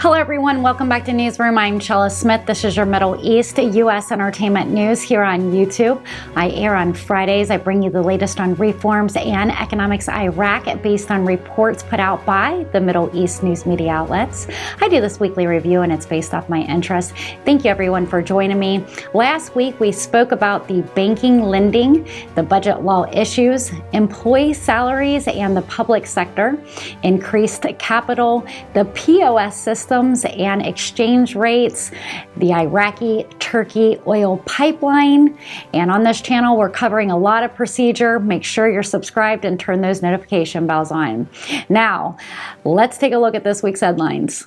Hello everyone, welcome back to Newsroom. I'm Chella Smith. This is your Middle East U.S. entertainment news here on YouTube. I air on Fridays. I bring you the latest on reforms and economics Iraq based on reports put out by the Middle East news media outlets. I do this weekly review and it's based off my interest. Thank you everyone for joining me. Last week we spoke about the banking, lending, the budget law issues, employee salaries and the public sector, increased capital, the POS systems and exchange rates, the Iraqi-Turkey oil pipeline. And on this channel, we're covering a lot of procedure. Make sure you're subscribed and turn those notification bells on. Now, let's take a look at this week's headlines.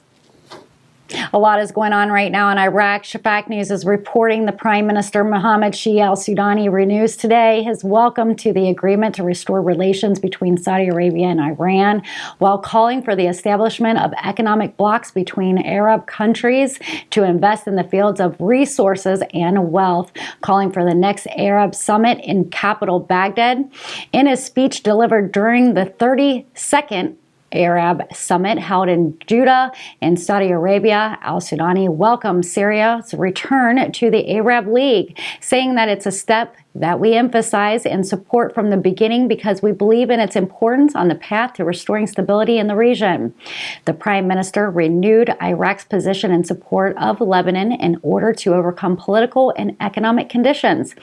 A lot is going on right now in Iraq. Shafaq News is reporting the Prime Minister Mohammed Shia al-Sudani renews today his welcome to the agreement to restore relations between Saudi Arabia and Iran, while calling for the establishment of economic blocs between Arab countries to invest in the fields of resources and wealth, calling for the next Arab summit in capital Baghdad. In his speech delivered during the 32nd Arab Summit held in Jeddah in Saudi Arabia, al-Sudani welcomed Syria's return to the Arab League, saying that it's a step that we emphasize and support from the beginning because we believe in its importance on the path to restoring stability in the region. The Prime Minister renewed Iraq's position in support of Lebanon in order to overcome political and economic conditions.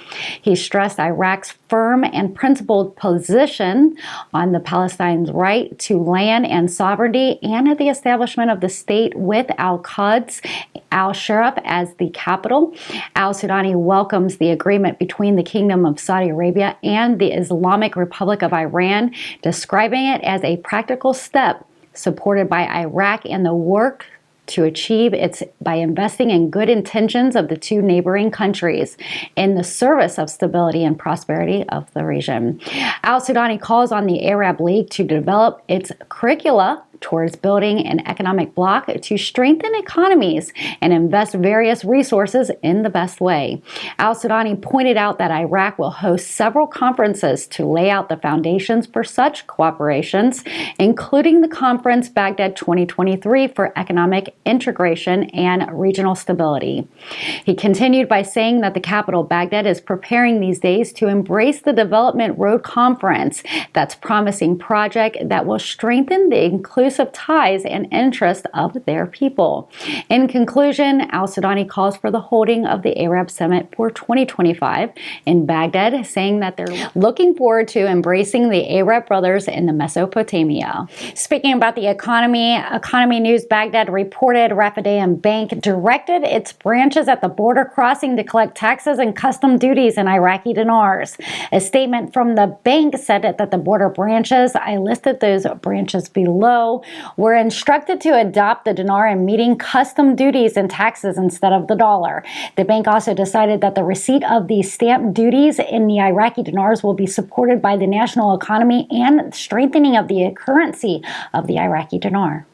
He stressed Iraq's firm and principled position on the Palestinians' right to land and sovereignty and the establishment of the state with Al-Quds, Al-Sharaf as the capital. Al-Sudani welcomes the agreement between the Kingdom of Saudi Arabia and the Islamic Republic of Iran, describing it as a practical step supported by Iraq and the work to achieve its by investing in good intentions of the two neighboring countries in the service of stability and prosperity of the region. Al-Sudani calls on the Arab League to develop its curricula towards building an economic bloc to strengthen economies and invest various resources in the best way. Al-Sudani pointed out that Iraq will host several conferences to lay out the foundations for such cooperations, including the conference Baghdad 2023 for economic integration and regional stability. He continued by saying that the capital Baghdad is preparing these days to embrace the Development Road Conference. That's a promising project that will strengthen the inclusive ties and interests of their people. In conclusion, al-Sudani calls for the holding of the Arab Summit for 2025 in Baghdad, saying that they're looking forward to embracing the Arab brothers in the Mesopotamia. Speaking about the economy news, Baghdad reported Readins Bank directed its branches at the border crossing to collect taxes and custom duties in Iraqi dinars. A statement from the bank said that the border branches, I listed those branches below, were instructed to adopt the dinar in meeting custom duties and taxes instead of the dollar. The bank also decided that the receipt of the stamp duties in the Iraqi dinars will be supported by the national economy and strengthening of the currency of the Iraqi dinar.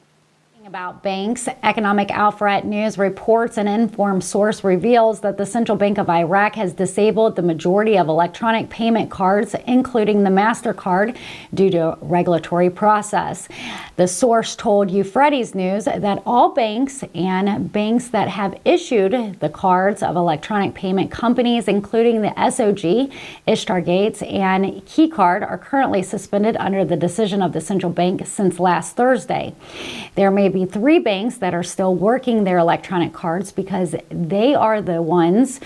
About banks, Economic Alphabet News reports an informed source reveals that the Central Bank of Iraq has disabled the majority of electronic payment cards, including the MasterCard, due to regulatory process. The source told Readins News that all banks and banks that have issued the cards of electronic payment companies, including the SOG, Ishtar Gates, and KeyCard, are currently suspended under the decision of the central bank since last Thursday. There may be 3 banks that are still working their electronic cards because they are the ones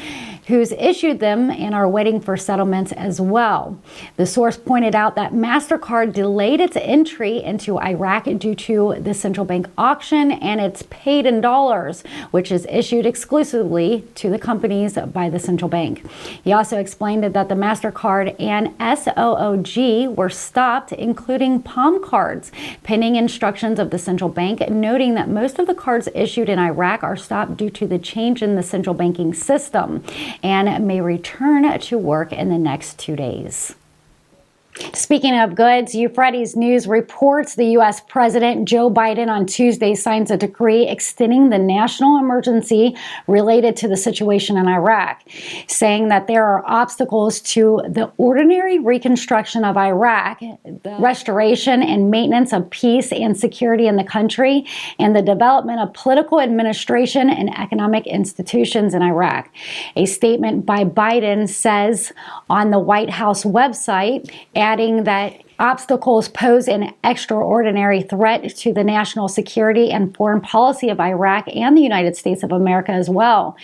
who's issued them and are waiting for settlements as well. The source pointed out that MasterCard delayed its entry into Iraq due to the central bank auction, and it's paid in dollars, which is issued exclusively to the companies by the central bank. He also explained that the MasterCard and SOOG were stopped, including Palm cards, pending instructions of the central bank, noting that most of the cards issued in Iraq are stopped due to the change in the central banking system and may return to work in the next 2 days. Speaking of goods, NewsRoom reports the U.S. President Joe Biden on Tuesday signs a decree extending the national emergency related to the situation in Iraq, saying that there are obstacles to the ordinary reconstruction of Iraq, the restoration and maintenance of peace and security in the country, and the development of political administration and economic institutions in Iraq. A statement by Biden says on the White House website, adding that obstacles pose an extraordinary threat to the national security and foreign policy of Iraq and the United States of America as well.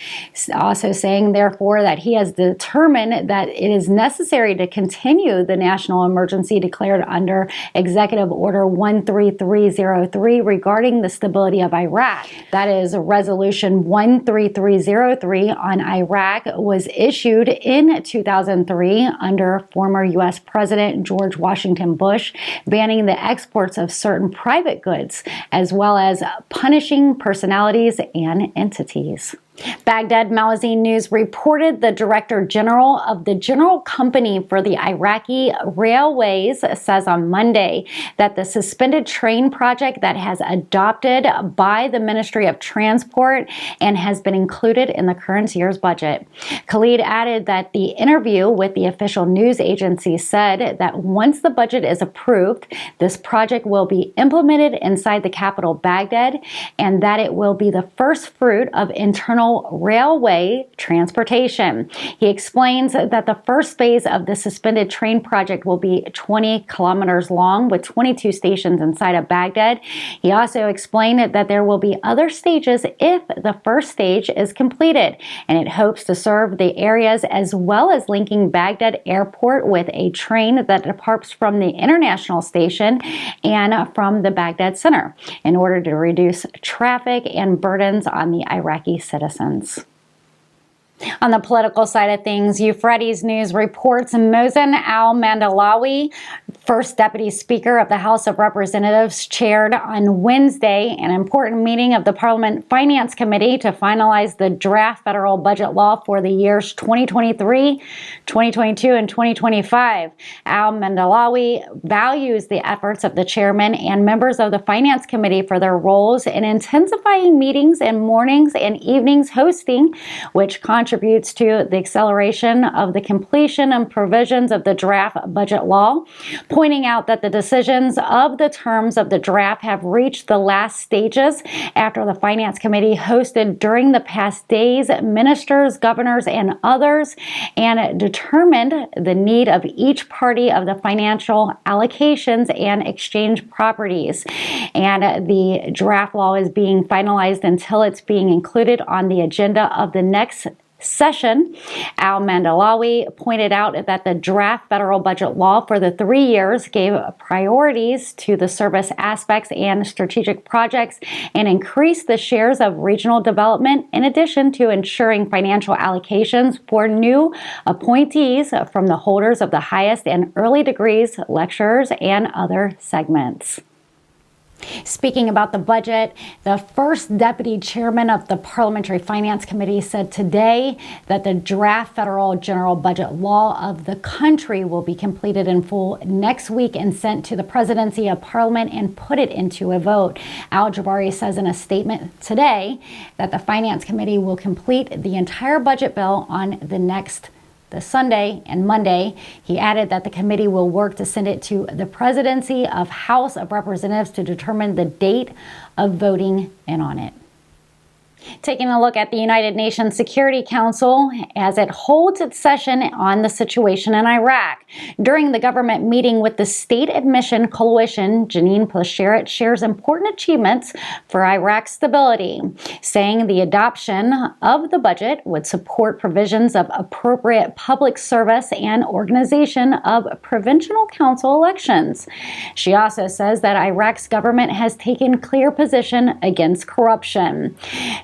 Also saying, therefore, that he has determined that it is necessary to continue the national emergency declared under Executive Order 13303 regarding the stability of Iraq. That is, Resolution 13303 on Iraq was issued in 2003 under former U.S. President George Washington Bush, banning the exports of certain private goods, as well as punishing personalities and entities. Baghdad Magazine News reported the Director General of the General Company for the Iraqi Railways says on Monday that the suspended train project that has adopted by the Ministry of Transport and has been included in the current year's budget. Khalid added that the interview with the official news agency said that once the budget is approved, this project will be implemented inside the capital Baghdad, and that it will be the first fruit of internal railway transportation. He explains that the first phase of the suspended train project will be 20 kilometers long with 22 stations inside of Baghdad. He also explained that there will be other stages if the first stage is completed, and it hopes to serve the areas as well as linking Baghdad Airport with a train that departs from the international station and from the Baghdad Center in order to reduce traffic and burdens on the Iraqi citizens. On the political side of things, Euphrates News reports Mohsen al-Mandalawi, first Deputy Speaker of the House of Representatives, chaired on Wednesday an important meeting of the Parliament Finance Committee to finalize the draft federal budget law for the years 2023, 2022, and 2025. Al-Mandalawi values the efforts of the chairman and members of the Finance Committee for their roles in intensifying meetings and mornings and evenings hosting, which contributes to the acceleration of the completion and provisions of the draft budget law, pointing out that the decisions of the terms of the draft have reached the last stages after the Finance Committee hosted during the past days ministers, governors, and others, and determined the need of each party of the financial allocations and exchange properties. And the draft law is being finalized until it's being included on the agenda of the next session. Al-Mandalawi pointed out that the draft federal budget law for the 3 years gave priorities to the service aspects and strategic projects and increased the shares of regional development, in addition to ensuring financial allocations for new appointees from the holders of the highest and early degrees, lecturers, and other segments. Speaking about the budget, the first deputy chairman of the Parliamentary Finance Committee said today that the draft federal general budget law of the country will be completed in full next week and sent to the presidency of Parliament and put it into a vote. Al-Jabari says in a statement today that the Finance Committee will complete the entire budget bill on the Sunday and Monday. He added that the committee will work to send it to the presidency of House of Representatives to determine the date of voting in on it. Taking a look at the United Nations Security Council as it holds its session on the situation in Iraq. During the government meeting with the State Admission Coalition, Janine Plasheret shares important achievements for Iraq's stability, saying the adoption of the budget would support provisions of appropriate public service and organization of provincial council elections. She also says that Iraq's government has taken clear position against corruption.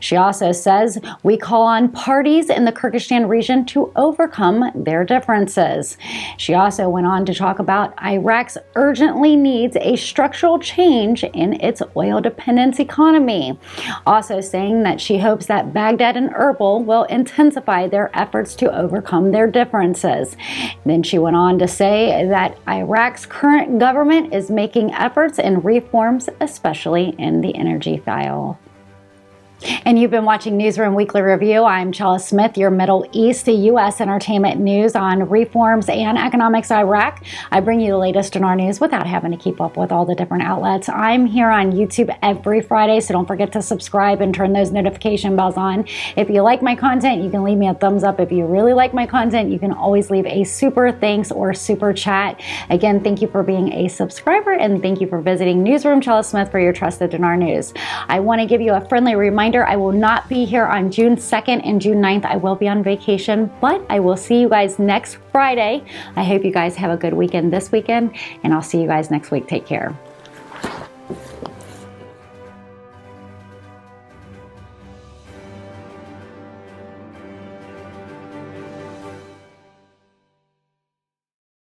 She also says, we call on parties in the Kurdistan region to overcome their differences. She also went on to talk about Iraq's urgently needs a structural change in its oil-dependent economy. Also saying that she hopes that Baghdad and Erbil will intensify their efforts to overcome their differences. Then she went on to say that Iraq's current government is making efforts and reforms, especially in the energy file. And you've been watching Newsroom Weekly Review. I'm Chella Smith, your Middle East, U.S. entertainment news on reforms and economics Iraq. I bring you the latest in our news without having to keep up with all the different outlets. I'm here on YouTube every Friday, so don't forget to subscribe and turn those notification bells on. If you like my content, you can leave me a thumbs up. If you really like my content, you can always leave a super thanks or super chat. Again, thank you for being a subscriber, and thank you for visiting Newsroom Chella Smith for your trusted Dinar news. I want to give you a friendly reminder. I will not be here on June 2nd and June 9th. I will be on vacation, but I will see you guys next Friday. I hope you guys have a good weekend this weekend, and I'll see you guys next week. Take care.